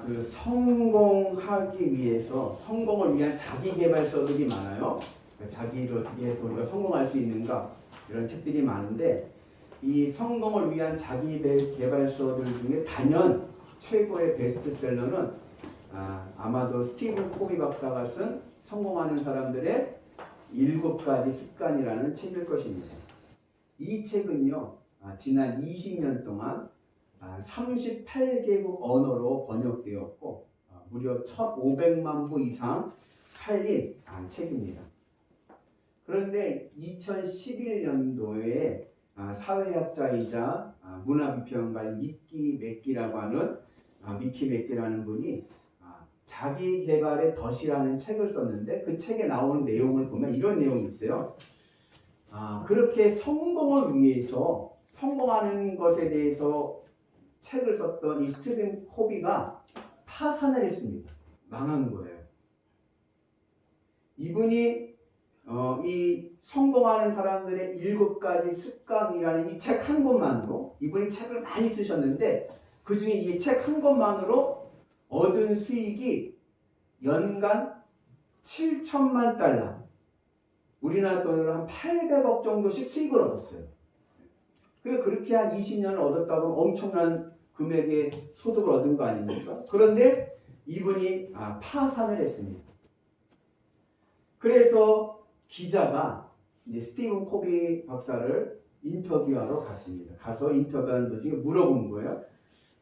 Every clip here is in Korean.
그 성공하기 위해서 성공을 위한 자기계발서들이 많아요. 자기를 어떻게 해서 우리가 성공할 수 있는가 이런 책들이 많은데 이 성공을 위한 자기계발서들 중에 단연 최고의 베스트셀러는 아마도 스티븐 코비 박사가 쓴 성공하는 사람들의 7가지 습관이라는 책일 것입니다. 이 책은요, 지난 20년 동안 38개국 언어로 번역되었고 무려 1,500만 부 이상 팔린 책입니다. 그런데 2011년도에 사회학자이자 문화비평가인 미키 맥기라는 분이 자기 개발의 덫이라는 책을 썼는데 그 책에 나오는 내용을 보면 이런 내용이 있어요. 그렇게 성공을 위해서 성공하는 것에 대해서 책을 썼던 이 스티븐 코비가 파산을 했습니다. 망한 거예요. 이분이 이 성공하는 사람들의 7가지 습관이라는 이 책 한 권만으로 이분이 책을 많이 쓰셨는데 그 중에 이 책 한 권만으로 얻은 수익이 연간 7천만 달러, 우리나라 돈으로 한 800억 정도씩 수익을 얻었어요. 그렇게 한 20년을 얻었다 보면 엄청난 금액의 소득을 얻은 거 아닙니까? 그런데 이분이 파산을 했습니다. 그래서 기자가 스티븐 코비 박사를 인터뷰하러 갔습니다. 가서 인터뷰하는 도중에 물어본 거예요.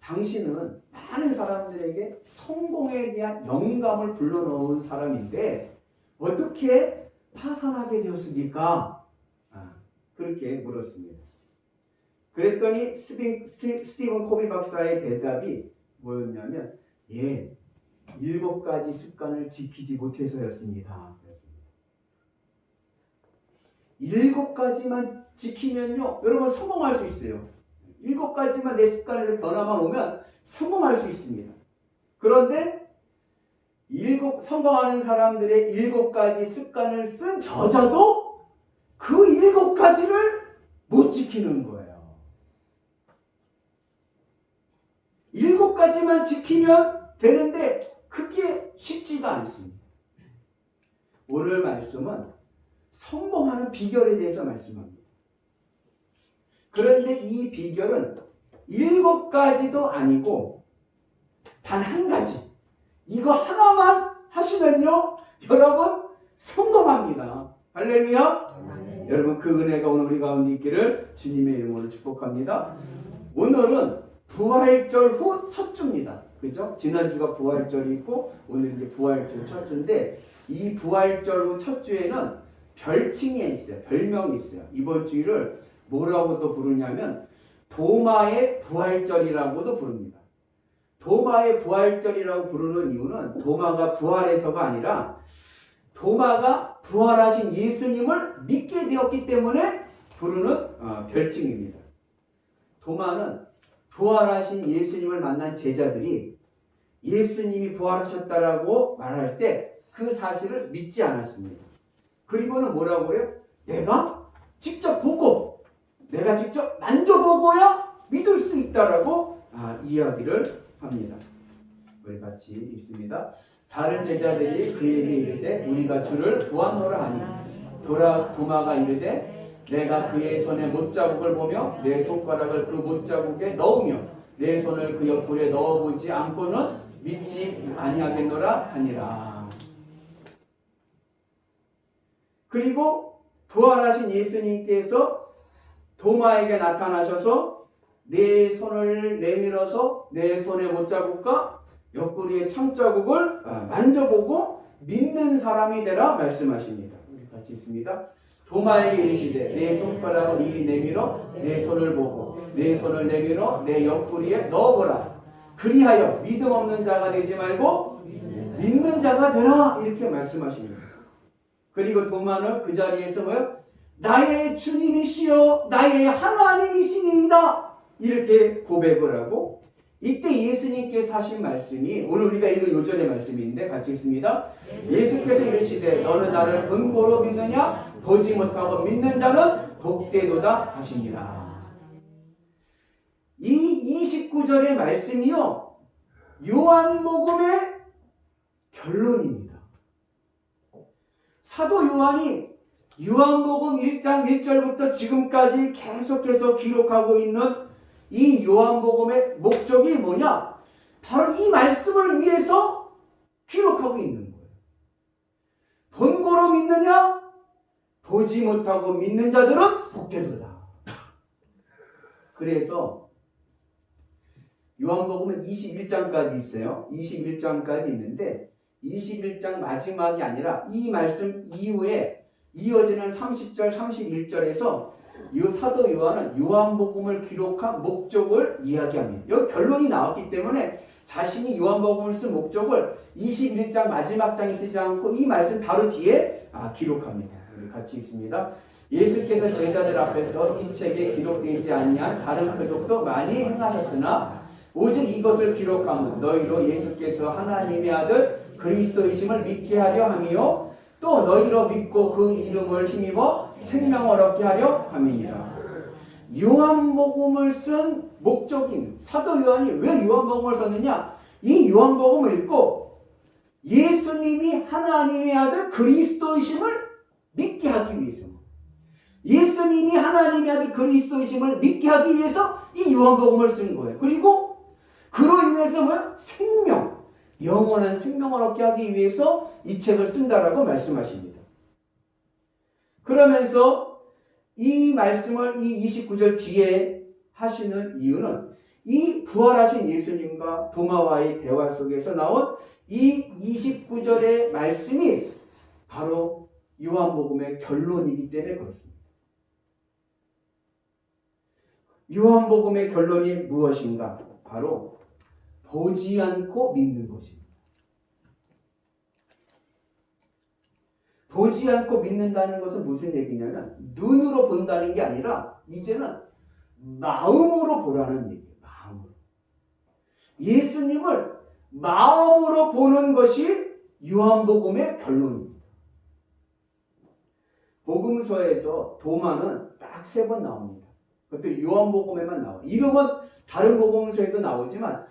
당신은 많은 사람들에게 성공에 대한 영감을 불러넣은 사람인데 어떻게 파산하게 되었습니까? 그렇게 물었습니다. 그랬더니 스티븐 코비 박사의 대답이 뭐였냐면 7가지 습관을 지키지 못해서였습니다. 7가지만 지키면요, 여러분 성공할 수 있어요. 7가지만 내 습관에서 변화만 오면 성공할 수 있습니다. 그런데 성공하는 사람들의 7가지 습관을 쓴 저자도 그 7가지를 못 지키는 거예요. 7가지만 지키면 되는데 그게 쉽지가 않습니다. 오늘 말씀은 성공하는 비결에 대해서 말씀합니다. 그런데 이 비결은 7가지도 아니고 단 한 가지. 이거 하나만 하시면요, 여러분 성공합니다. 할렐루야. 여러분 그 은혜가 오늘 우리 가운데 있기를 주님의 이름으로 축복합니다. 오늘은 부활절 후 첫 주입니다. 그죠? 지난주가 부활절이 있고 오늘 이제 부활절 첫 주인데 이 부활절 후 첫 주에는 별칭이 있어요. 별명이 있어요. 이번 주일을 뭐라고도 부르냐면 도마의 부활절이라고도 부릅니다. 도마의 부활절이라고 부르는 이유는 도마가 부활해서가 아니라 도마가 부활하신 예수님을 믿게 되었기 때문에 부르는 별칭입니다. 도마는 부활하신 예수님을 만난 제자들이 예수님이 부활하셨다라고 말할 때 그 사실을 믿지 않았습니다. 그리고는 뭐라고 해요? 내가 직접 보고 내가 직접 만져보고야 믿을 수 있다라고 이야기를 합니다. 우리 같이 읽습니다. 다른 제자들이 그에게 이르되 우리가 주를 보았노라 하니 도마가 이르되 내가 그의 손에 못자국을 보며 내 손가락을 그 못자국에 넣으며 내 손을 그 옆구리에 넣어보지 않고는 믿지 아니하겠노라 하니라. 그리고 부활하신 예수님께서 도마에게 나타나셔서 내 손을 내밀어서 내 손의 못자국과 옆구리의 청자국을 만져보고 믿는 사람이 되라 말씀하십니다. 우리 같이 있습니다. 도마에게 이르시되 내 손가락을 이리 내밀어 내 손을 보고 내 손을 내밀어 내 옆구리에 넣어보라. 그리하여 믿음 없는 자가 되지 말고 믿는 자가 되라. 이렇게 말씀하십니다. 그리고 도마는 그 자리에서 나의 주님이시여 나의 하나님이시니이다 이렇게 고백을 하고 이때 예수님께서 하신 말씀이 오늘 우리가 읽은 요절의 말씀인데 같이 읽습니다. 예수께서 이르시되 너는 나를 본보로 믿느냐 보지 못하고 믿는 자는 복되도다 하시니라. 이 29절의 말씀이요 요한복음의 결론입니다. 사도 요한이 요한복음 1장 1절부터 지금까지 계속해서 기록하고 있는 이 요한복음의 목적이 뭐냐? 바로 이 말씀을 위해서 기록하고 있는 거예요. 본고로 믿느냐? 보지 못하고 믿는 자들은 복되도다. 그래서 요한복음은 21장까지 있어요. 21장까지 있는데 21장 마지막이 아니라 이 말씀 이후에 이어지는 30절, 31절에서 이 사도 요한은 요한복음을 기록한 목적을 이야기합니다. 여기 결론이 나왔기 때문에 자신이 요한복음을 쓴 목적을 21장 마지막 장에 쓰지 않고 이 말씀 바로 뒤에 기록합니다. 우리 같이 있습니다. 예수께서 제자들 앞에서 이 책에 기록되지 아니한 다른 표적도 많이 행하셨으나 오직 이것을 기록함은 너희로 예수께서 하나님의 아들 그리스도이심을 믿게 하려 함이요 또 너희로 믿고 그 이름을 힘입어 생명을 얻게 하려 함이니라. 요한복음을 쓴 목적인 사도 요한이 왜 요한복음을 썼느냐? 이 요한복음을 읽고 예수님이 하나님의 아들 그리스도이심을 믿게 하기 위해서, 예수님이 하나님의 아들 그리스도이심을 믿게 하기 위해서 이 요한복음을 쓴 거예요. 그리고 그로 인해서 뭐야? 생명, 영원한 생명을 얻게 하기 위해서 이 책을 쓴다라고 말씀하십니다. 그러면서 이 말씀을 이 29절 뒤에 하시는 이유는 이 부활하신 예수님과 도마와의 대화 속에서 나온 이 29절의 말씀이 바로 요한복음의 결론이기 때문에 그렇습니다. 요한복음의 결론이 무엇인가? 바로 보지 않고 믿는 것입니다. 보지 않고 믿는다는 것은 무슨 얘기냐면 눈으로 본다는 게 아니라 이제는 마음으로 보라는 얘기예요. 마음으로. 예수님을 마음으로 보는 것이 요한복음의 결론입니다. 복음서에서 도마는 딱 3번 나옵니다. 그것도 요한복음에만 나와요. 이름은 다른 복음서에도 나오지만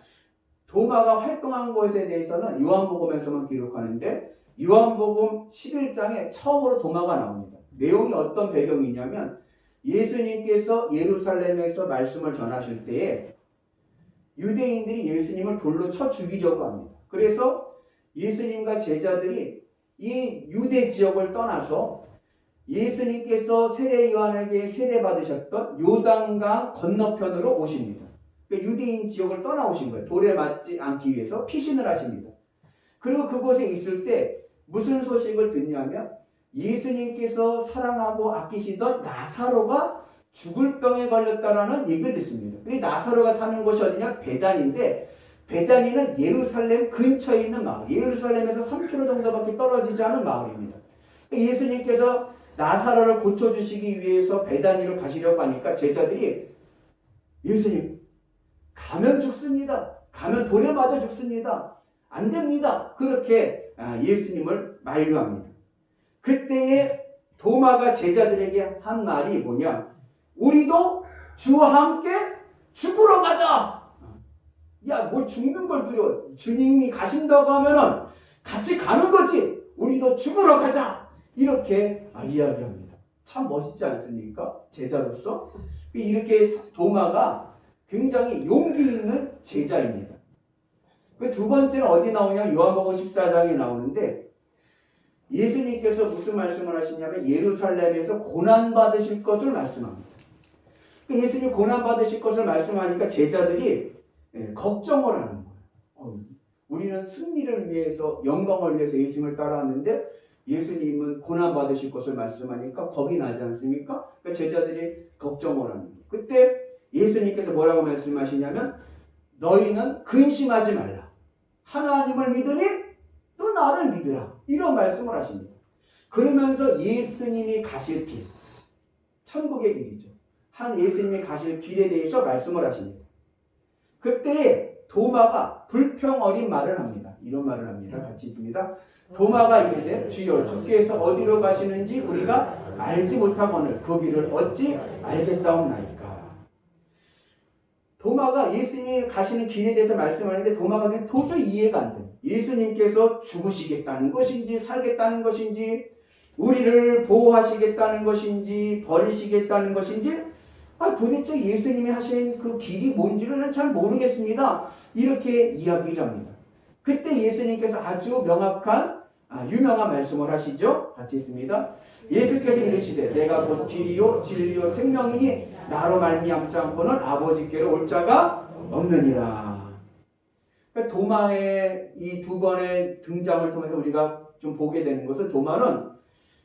도마가 활동한 것에 대해서는 요한복음에서만 기록하는데 요한복음 11장에 처음으로 도마가 나옵니다. 내용이 어떤 배경이냐면 예수님께서 예루살렘에서 말씀을 전하실 때에 유대인들이 예수님을 돌로 쳐 죽이려고 합니다. 그래서 예수님과 제자들이 이 유대 지역을 떠나서 예수님께서 세례 요한에게 세례받으셨던 요단강 건너편으로 오십니다. 유대인 지역을 떠나오신 거예요. 돌에 맞지 않기 위해서 피신을 하십니다. 그리고 그곳에 있을 때 무슨 소식을 듣냐면 예수님께서 사랑하고 아끼시던 나사로가 죽을 병에 걸렸다라는 얘기를 듣습니다. 이 나사로가 사는 곳이 어디냐? 베단인데 베단이는 예루살렘 근처에 있는 마을, 예루살렘에서 3km 정도밖에 떨어지지 않은 마을입니다. 예수님께서 나사로를 고쳐주시기 위해서 베단이로 가시려고 하니까 제자들이 예수님 가면 죽습니다. 가면 돌에 맞아 죽습니다. 안 됩니다. 그렇게 예수님을 만류합니다. 그때에 도마가 제자들에게 한 말이 뭐냐? 우리도 주와 함께 죽으러 가자. 야, 뭐 죽는 걸 두려워. 주님이 가신다고 하면은 같이 가는 거지. 우리도 죽으러 가자. 이렇게 이야기합니다. 참 멋있지 않습니까? 제자로서. 이렇게 도마가 굉장히 용기 있는 제자입니다. 두 번째는 어디 나오냐? 요한복음 14장에 나오는데 예수님께서 무슨 말씀을 하시냐면 예루살렘에서 고난받으실 것을 말씀합니다. 예수님 고난받으실 것을 말씀하니까 제자들이 걱정을 하는 거예요. 우리는 승리를 위해서, 영광을 위해서 예수님을 따라왔는데 예수님은 고난받으실 것을 말씀하니까 겁이 나지 않습니까? 그러니까 제자들이 걱정을 하는 거예요. 그때 예수님께서 뭐라고 말씀하시냐면 너희는 근심하지 말라. 하나님을 믿으니 또 나를 믿으라. 이런 말씀을 하십니다. 그러면서 예수님이 가실 길, 천국의 길이죠. 한 예수님이 가실 길에 대해서 말씀을 하십니다. 그때 도마가 불평 어린 말을 합니다. 이런 말을 합니다. 같이 있습니다. 도마가 이르되 주여 주께서 어디로 가시는지 우리가 알지 못하거늘 그 길을 어찌 알겠사옵나이까. 도마가 예수님이 가시는 길에 대해서 말씀하는데 도마가 도저히 이해가 안 돼요. 예수님께서 죽으시겠다는 것인지 살겠다는 것인지 우리를 보호하시겠다는 것인지 버리시겠다는 것인지 도대체 예수님이 하신 그 길이 뭔지를 잘 모르겠습니다. 이렇게 이야기를 합니다. 그때 예수님께서 아주 명확한 유명한 말씀을 하시죠. 같이 있습니다. 예수께서 이르시되 내가 곧 길이요 진리요 생명이니 나로 말미암지 않고는 아버지께로 올 자가 없느니라. 그러니까 도마의 이 두 번의 등장을 통해서 우리가 좀 보게 되는 것은 도마는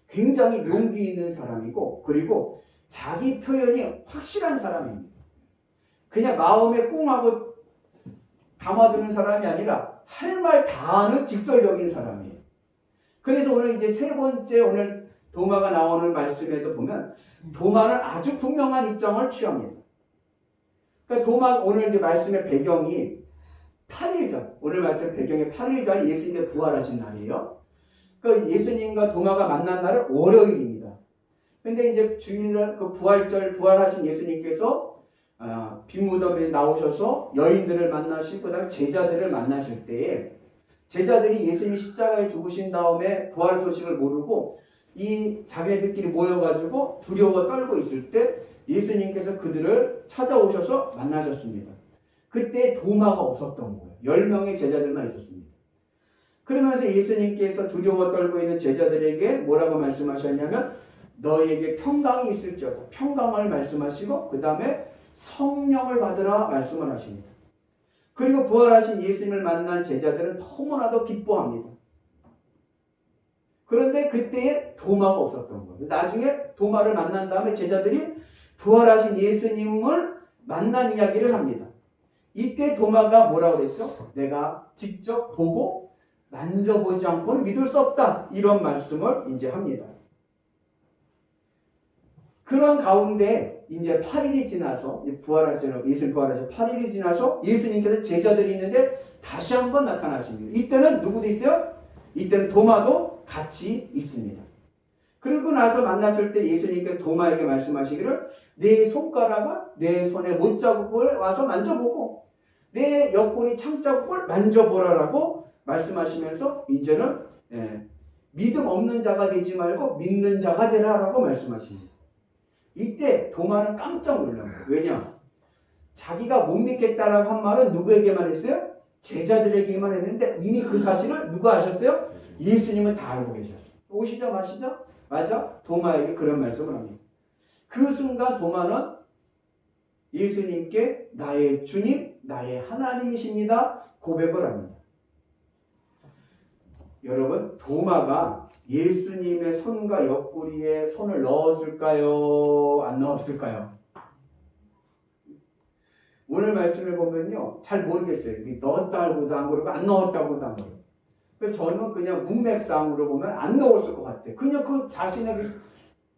굉장히 용기 있는 사람이고 그리고 자기 표현이 확실한 사람입니다. 그냥 마음에 꿍하고 담아두는 사람이 아니라 할 말 다 하는 직설적인 사람이에요. 그래서 오늘 이제 세 번째 오늘 도마가 나오는 말씀에도 보면 도마는 아주 분명한 입장을 취합니다. 그러니까 도마 오늘 이제 말씀의 배경이 8일 전, 오늘 말씀 배경의 8일 전에 예수님이 부활하신 날이에요. 그러니까 예수님과 도마가 만난 날은 월요일입니다. 근데 이제 주일날 그 부활절 부활하신 예수님께서 빈무덤에 나오셔서 여인들을 만나시고 그다음에 제자들을 만나실 때에 제자들이 예수님이 십자가에 죽으신 다음에 부활 소식을 모르고 이 자매들끼리 모여가지고 두려워 떨고 있을 때 예수님께서 그들을 찾아오셔서 만나셨습니다. 그때 도마가 없었던 거예요. 10명의 제자들만 있었습니다. 그러면서 예수님께서 두려워 떨고 있는 제자들에게 뭐라고 말씀하셨냐면 너에게 평강이 있을지어다. 평강을 말씀하시고 그 다음에 성령을 받으라 말씀을 하십니다. 그리고 부활하신 예수님을 만난 제자들은 너무나도 기뻐합니다. 그런데 그때에 도마가 없었던 거예요. 나중에 도마를 만난 다음에 제자들이 부활하신 예수님을 만난 이야기를 합니다. 이때 도마가 뭐라고 그랬죠? 내가 직접 보고 만져보지 않고는 믿을 수 없다. 이런 말씀을 이제 합니다. 그런 가운데 이제 8일이 지나서 예수님 부활하셔서 8일이 지나서 예수님께서 제자들이 있는데 다시 한번 나타나십니다. 이때는 누구도 있어요? 이때는 도마도 같이 있습니다. 그리고 나서 만났을 때 예수님께서 도마에게 말씀하시기를 내 손가락을 내 손에 못자국을 와서 만져보고 내 옆구리 창자국을 만져보라라고 말씀하시면서 이제는 믿음 없는 자가 되지 말고 믿는 자가 되라라고 말씀하십니다. 이때 도마는 깜짝 놀란 거예요. 왜냐? 자기가 못 믿겠다라고 한 말은 누구에게만 했어요? 제자들에게만 했는데 이미 그 사실을 누가 아셨어요? 예수님은 다 알고 계셨어요. 오시죠 마시죠? 맞아? 도마에게 그런 말씀을 합니다. 그 순간 도마는 예수님께 나의 주님, 나의 하나님이십니다. 고백을 합니다. 여러분, 도마가 예수님의 손과 옆구리에 손을 넣었을까요? 안 넣었을까요? 오늘 말씀을 보면요, 잘 모르겠어요. 넣었다고도 안 그러고 안 넣었다고도 안 그러고. 그래서 저는 그냥 문맥상으로 보면 안 넣었을 것 같아요. 그냥 그 자신의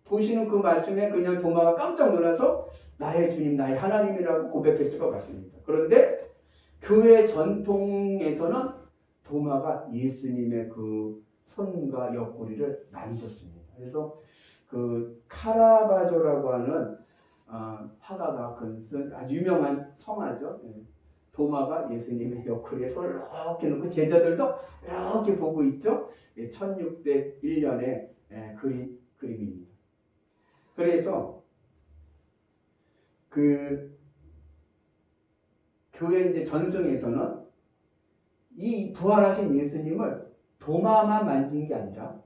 보시는 그 말씀에 그냥 도마가 깜짝 놀라서 나의 주님, 나의 하나님이라고 고백했을 것 같습니다. 그런데 교회 전통에서는 도마가 예수님의 그 손과 옆구리를 만졌습니다. 그래서 그 카라바조라고 하는 화가가 쓴 아주 유명한 성화죠. 도마가 예수님의 옆구리에 손을 이렇게 놓고 제자들도 이렇게 보고 있죠. 1601년의 그림입니다. 그래서 그 교회 이제 전승에서는 이 부활하신 예수님을 도마만 만진 게 아니라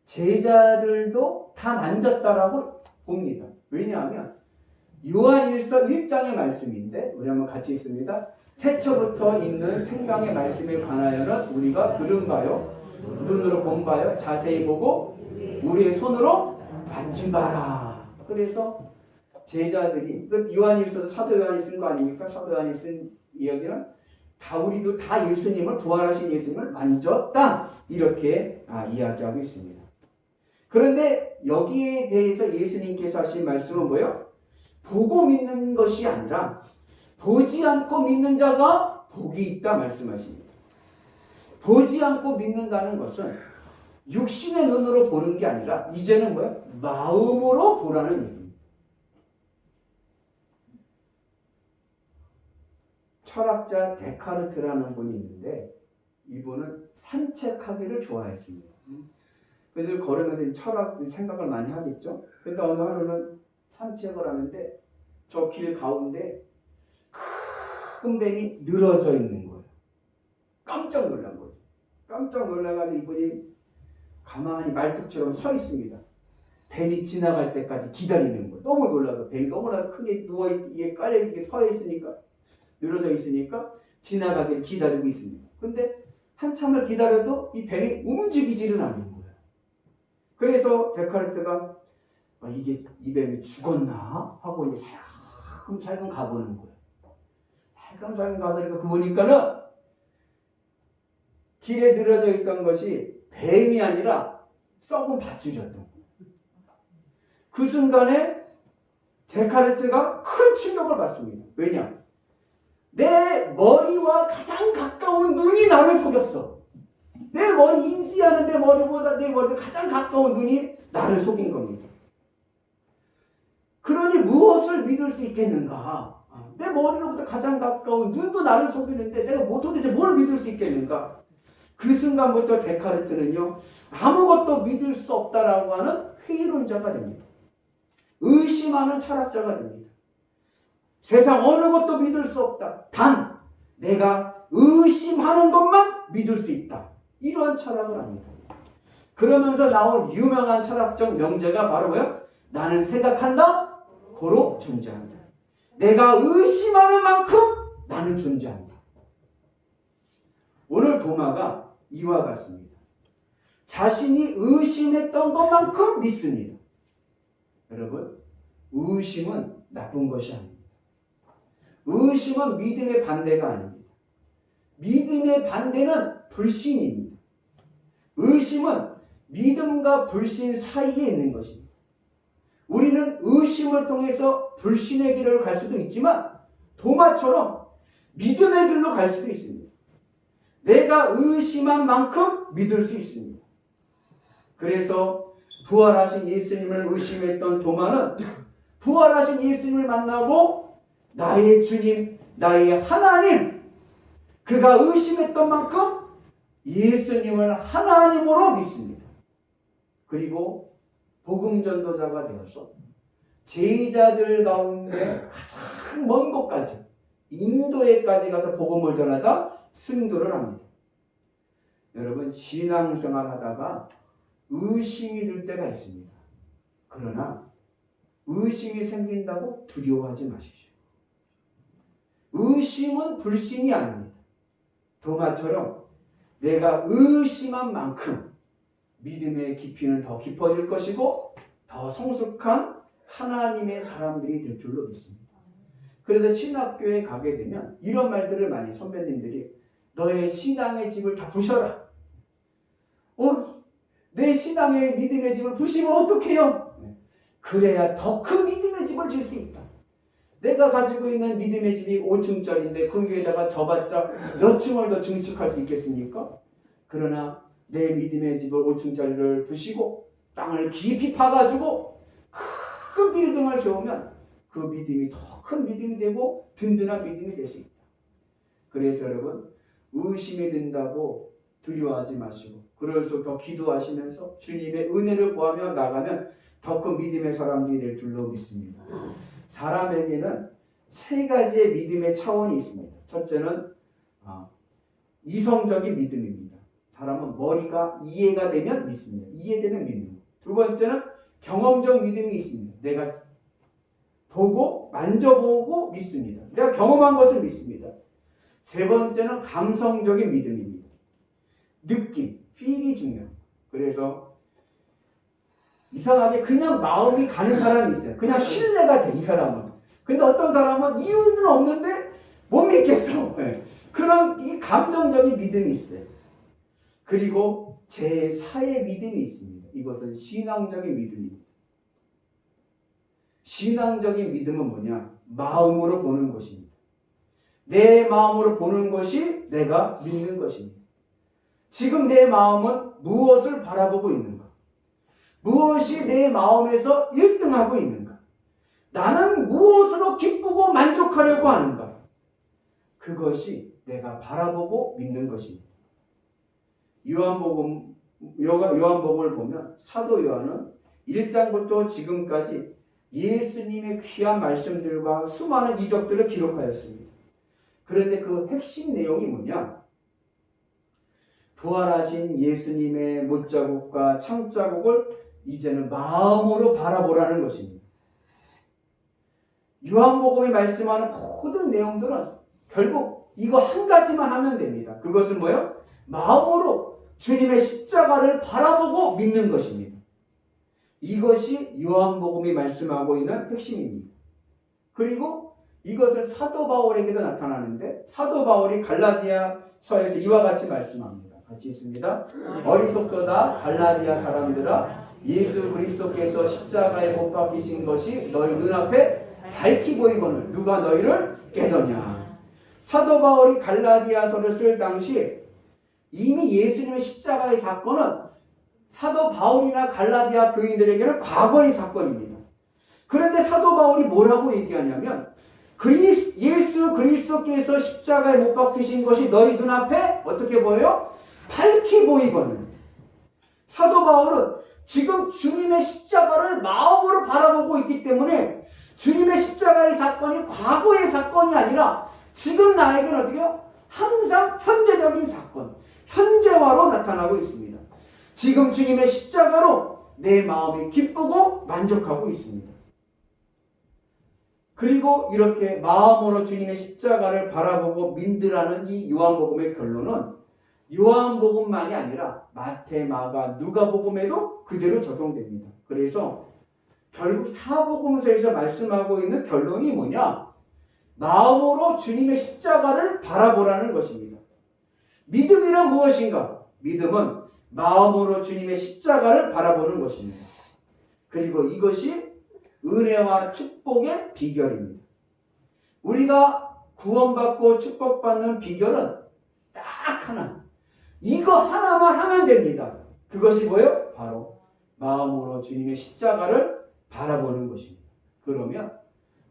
제자들도 다 만졌다라고 봅니다. 왜냐하면 요한일서 1장의 말씀인데 우리 한번 같이 읽습니다. 태초부터 있는 생명의 말씀에 관하여는 우리가 들은 바요 눈으로 본 바요 자세히 보고 우리의 손으로 만진 바라. 그래서 제자들이 요한일서도 사도 요한이 쓴 거 아닙니까? 사도 요한이 쓴 이야기는 다 우리도 다 예수님을 부활하신 예수님을 만졌다 이렇게 이야기하고 있습니다. 그런데 여기에 대해서 예수님께서 하신 말씀은 뭐예요? 보고 믿는 것이 아니라 보지 않고 믿는 자가 복이 있다 말씀하십니다. 보지 않고 믿는다는 것은 육신의 눈으로 보는 게 아니라 이제는 뭐예요? 마음으로 보라는 얘기입니다. 철학자 데카르트라는 분이 있는데 이분은 산책하기를 좋아했습니다. 그래서 걸으면서 철학 생각을 많이 하겠죠. 근데 어느 하루는 산책을 하는데 저 길 가운데 큰 뱀이 늘어져 있는 거예요. 깜짝 놀란 거죠. 깜짝 놀라가지고 이분이 가만히 말뚝처럼 서 있습니다. 뱀이 지나갈 때까지 기다리는 거예요. 너무 놀라서 뱀이 너무나 크게 누워 이게 깔려 이게 서 있으니까 늘어져 있으니까 지나가길 기다리고 있습니다. 근데 한참을 기다려도 이 뱀이 움직이지를 않는 거예요. 그래서 데카르트가 이게 이 뱀이 죽었나 하고 이제 살금살금 가보는 거예요. 살금살금 가서 그 보니까는 길에 늘어져 있던 것이 뱀이 아니라 썩은 밧줄이었던 거예요. 그 순간에 데카르트가 큰 충격을 받습니다. 왜냐? 내 머리와 가장 가까운 눈이 나를 속였어. 내 머리 인지하는 내 머리보다 내 머리가 가장 가까운 눈이 나를 속인 겁니다. 그러니 무엇을 믿을 수 있겠는가? 내 머리로부터 가장 가까운 눈도 나를 속이는데 내가 도대체 뭘 믿을 수 있겠는가? 그 순간부터 데카르트는요, 아무것도 믿을 수 없다라고 하는 회의론자가 됩니다. 의심하는 철학자가 됩니다. 세상 어느 것도 믿을 수 없다. 단 내가 의심하는 것만 믿을 수 있다. 이러한 철학을 합니다. 그러면서 나온 유명한 철학적 명제가 바로 뭐예요? 나는 생각한다, 고로 존재한다. 내가 의심하는 만큼 나는 존재한다. 오늘 도마가 이와 같습니다. 자신이 의심했던 것만큼 믿습니다. 여러분, 의심은 나쁜 것이 아닙니다. 의심은 믿음의 반대가 아닙니다. 믿음의 반대는 불신입니다. 의심은 믿음과 불신 사이에 있는 것입니다. 우리는 의심을 통해서 불신의 길을 갈 수도 있지만 도마처럼 믿음의 길로 갈 수도 있습니다. 내가 의심한 만큼 믿을 수 있습니다. 그래서 부활하신 예수님을 의심했던 도마는 부활하신 예수님을 만나고 나의 주님, 나의 하나님, 그가 의심했던 만큼 예수님을 하나님으로 믿습니다. 그리고 복음 전도자가 되어서 제자들 가운데 가장 먼 곳까지 인도에까지 가서 복음을 전하다 순교를 합니다. 여러분, 신앙생활 하다가 의심이 들 때가 있습니다. 그러나 의심이 생긴다고 두려워하지 마십시오. 의심은 불신이 아닙니다. 도마처럼 내가 의심한 만큼 믿음의 깊이는 더 깊어질 것이고 더 성숙한 하나님의 사람들이 될 줄로 믿습니다. 그래서 신학교에 가게 되면 이런 말들을 많이 선배님들이 너의 신앙의 집을 다 부셔라. 내 신앙의 믿음의 집을 부시면 어떡해요? 그래야 더 큰 믿음의 집을 질 수 있다. 내가 가지고 있는 믿음의 집이 5층짜리인데 그 위에다가 저봤자 몇 층을 더 증축할 수 있겠습니까? 그러나 내 믿음의 집을 5층짜리를 부시고 땅을 깊이 파가지고 큰 빌딩을 세우면 그 믿음이 더 큰 믿음이 되고 든든한 믿음이 될 수 있다. 그래서 여러분, 의심이 든다고 두려워하지 마시고 그럴수록 더 기도하시면서 주님의 은혜를 구하며 나가면 더 큰 믿음의 사람들이 될 줄로 믿습니다. 사람에게는 세 가지의 믿음의 차원이 있습니다. 첫째는 이성적인 믿음입니다. 사람은 머리가 이해가 되면 믿습니다. 이해되면 믿는. 두 번째는 경험적 믿음이 있습니다. 내가 보고 만져보고 믿습니다. 내가 경험한 것을 믿습니다. 세 번째는 감성적인 믿음입니다. 느낌, feel이 중요합니다. 그래서 이상하게 그냥 마음이 가는 사람이 있어요. 그냥 신뢰가 돼, 이 사람은. 근데 어떤 사람은 이유는 없는데 못 믿겠어. 네. 그런 이 감정적인 믿음이 있어요. 그리고 제4의 믿음이 있습니다. 이것은 신앙적인 믿음입니다. 신앙적인 믿음은 뭐냐? 마음으로 보는 것입니다. 내 마음으로 보는 것이 내가 믿는 것입니다. 지금 내 마음은 무엇을 바라보고 있는가? 무엇이 내 마음에서 1등하고 있는가? 나는 무엇으로 기쁘고 만족하려고 하는가? 그것이 내가 바라보고 믿는 것입니다. 요한복음을 보면 사도 요한은 1장부터 지금까지 예수님의 귀한 말씀들과 수많은 이적들을 기록하였습니다. 그런데 그 핵심 내용이 뭐냐? 부활하신 예수님의 못자국과 창자국을 이제는 마음으로 바라보라는 것입니다. 요한복음이 말씀하는 모든 내용들은 결국 이거 한 가지만 하면 됩니다. 그것은 뭐예요? 마음으로 주님의 십자가를 바라보고 믿는 것입니다. 이것이 요한복음이 말씀하고 있는 핵심입니다. 그리고 이것을 사도 바울에게도 나타나는데 사도 바울이 갈라디아서에서 이와 같이 말씀합니다. 같이 있습니다. 어리석도다 갈라디아 사람들아, 예수 그리스도께서 십자가에 못 박히신 것이 너희 눈앞에 밝히 보이거늘 누가 너희를 깨더냐. 사도 바울이 갈라디아서를 쓸 당시 이미 예수님의 십자가의 사건은 사도 바울이나 갈라디아 교인들에게는 과거의 사건입니다. 그런데 사도 바울이 뭐라고 얘기하냐면 예수 그리스도께서 십자가에 못 박히신 것이 너희 눈앞에 어떻게 보여요? 밝히 보이거늘. 사도 바울은 지금 주님의 십자가를 마음으로 바라보고 있기 때문에 주님의 십자가의 사건이 과거의 사건이 아니라 지금 나에게는 어떻게 해요? 항상 현재적인 사건, 현재화로 나타나고 있습니다. 지금 주님의 십자가로 내 마음이 기쁘고 만족하고 있습니다. 그리고 이렇게 마음으로 주님의 십자가를 바라보고 믿으라는 이 요한복음의 결론은 요한복음만이 아니라 마태, 마가, 누가복음에도 그대로 적용됩니다. 그래서 결국 사복음서에서 말씀하고 있는 결론이 뭐냐? 마음으로 주님의 십자가를 바라보라는 것입니다. 믿음이란 무엇인가? 믿음은 마음으로 주님의 십자가를 바라보는 것입니다. 그리고 이것이 은혜와 축복의 비결입니다. 우리가 구원받고 축복받는 비결은 딱 하나. 이거 하나만 하면 됩니다. 그것이 뭐예요? 바로 마음으로 주님의 십자가를 바라보는 것입니다. 그러면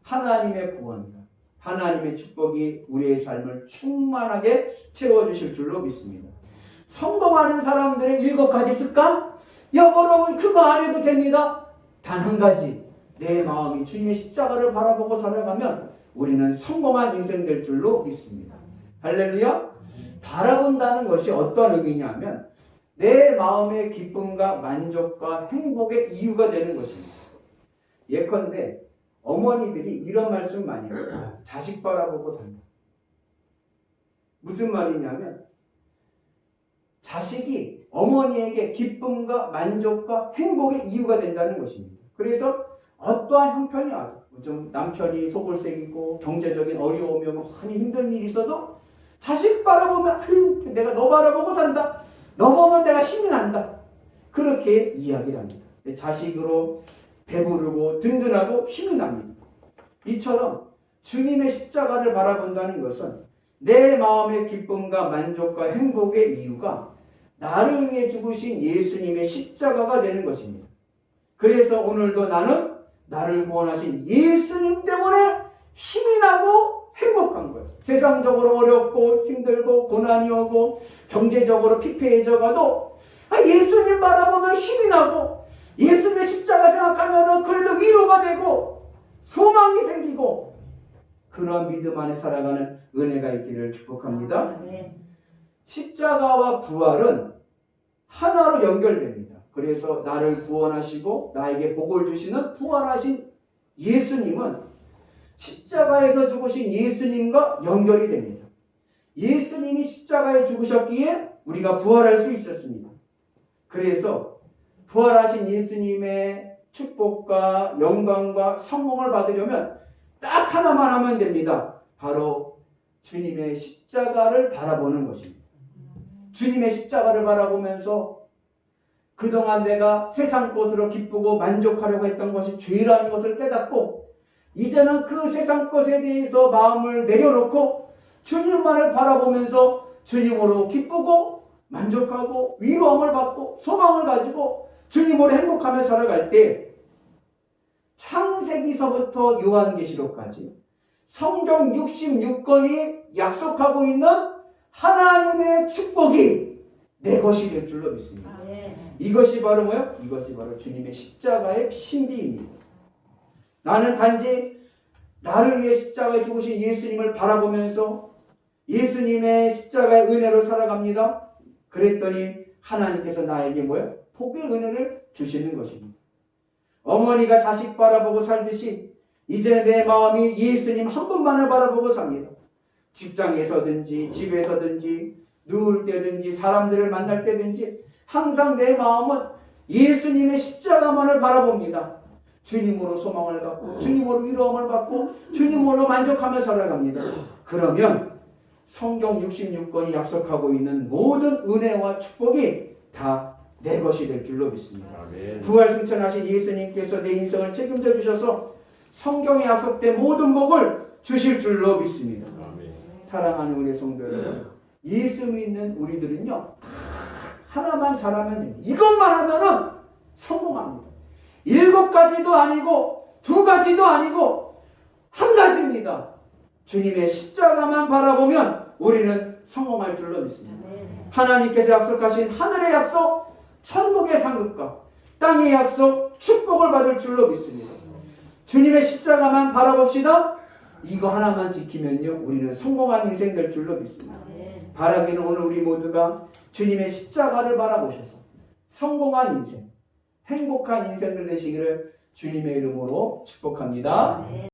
하나님의 구원과 하나님의 축복이 우리의 삶을 충만하게 채워주실 줄로 믿습니다. 성공하는 사람들의 7가지 습관? 여러분 그거 안 해도 됩니다. 단 한 가지. 내 마음이 주님의 십자가를 바라보고 살아가면 우리는 성공한 인생 될 줄로 믿습니다. 할렐루야. 바라본다는 것이 어떤 의미냐면 내 마음의 기쁨과 만족과 행복의 이유가 되는 것입니다. 예컨대 어머니들이 이런 말씀 많이 해요. 자식 바라보고 산다. 무슨 말이냐면 자식이 어머니에게 기쁨과 만족과 행복의 이유가 된다는 것입니다. 그래서 어떠한 형편이 와도 좀 남편이 속을 새기고 경제적인 어려움이 오고 많이 힘든 일이 있어도 자식 바라보면 아유 내가 너 바라보고 산다. 너 보면 내가 힘이 난다. 그렇게 이야기를 합니다. 자식으로 배부르고 든든하고 힘이 납니다. 이처럼 주님의 십자가를 바라본다는 것은 내 마음의 기쁨과 만족과 행복의 이유가 나를 위해 죽으신 예수님의 십자가가 되는 것입니다. 그래서 오늘도 나는 나를 구원하신 예수님 때문에 힘이 나고 행복한 거예요. 세상적으로 어렵고 힘들고 고난이 오고 경제적으로 피폐해져 가도 예수님 바라보면 힘이 나고 예수님의 십자가 생각하면 그래도 위로가 되고 소망이 생기고 그런 믿음 안에 살아가는 은혜가 있기를 축복합니다. 십자가와 부활은 하나로 연결됩니다. 그래서 나를 구원하시고 나에게 복을 주시는 부활하신 예수님은 십자가에서 죽으신 예수님과 연결이 됩니다. 예수님이 십자가에 죽으셨기에 우리가 부활할 수 있었습니다. 그래서 부활하신 예수님의 축복과 영광과 성공을 받으려면 딱 하나만 하면 됩니다. 바로 주님의 십자가를 바라보는 것입니다. 주님의 십자가를 바라보면서 그동안 내가 세상 것으로 기쁘고 만족하려고 했던 것이 죄라는 것을 깨닫고 이제는 그 세상 것에 대해서 마음을 내려놓고 주님만을 바라보면서 주님으로 기쁘고 만족하고 위로함을 받고 소망을 가지고 주님으로 행복하며 살아갈 때 창세기서부터 요한계시록까지 성경 66권이 약속하고 있는 하나님의 축복이 내 것이 될 줄로 믿습니다. 이것이 바로 뭐예요? 이것이 바로 주님의 십자가의 신비입니다. 나는 단지 나를 위해 십자가에 죽으신 예수님을 바라보면서 예수님의 십자가의 은혜로 살아갑니다. 그랬더니 하나님께서 나에게 뭐예요? 복의 은혜를 주시는 것입니다. 어머니가 자식 바라보고 살듯이 이제 내 마음이 예수님 한 분만을 바라보고 삽니다. 직장에서든지 집에서든지 누울 때든지 사람들을 만날 때든지 항상 내 마음은 예수님의 십자가만을 바라봅니다. 주님으로 소망을 갖고 주님으로 위로함을 받고 주님으로 만족하며 살아갑니다. 그러면 성경 66권이 약속하고 있는 모든 은혜와 축복이 다 내 것이 될 줄로 믿습니다. 아멘. 부활 승천하신 예수님께서 내 인생을 책임져 주셔서 성경에 약속된 모든 복을 주실 줄로 믿습니다. 아멘. 사랑하는 우리 성도 여러분, 예수 믿는 우리들은요 하나만 잘하면 됩니다. 이것만 하면은 성공합니다. 7가지도 아니고 2가지도 아니고 1가지입니다. 주님의 십자가만 바라보면 우리는 성공할 줄로 믿습니다. 하나님께서 약속하신 하늘의 약속, 천국의 상급과 땅의 약속, 축복을 받을 줄로 믿습니다. 주님의 십자가만 바라봅시다. 이거 하나만 지키면요 우리는 성공한 인생 될 줄로 믿습니다. 바라기는 오늘 우리 모두가 주님의 십자가를 바라보셔서 성공한 인생, 행복한 인생들 되시기를 주님의 이름으로 축복합니다.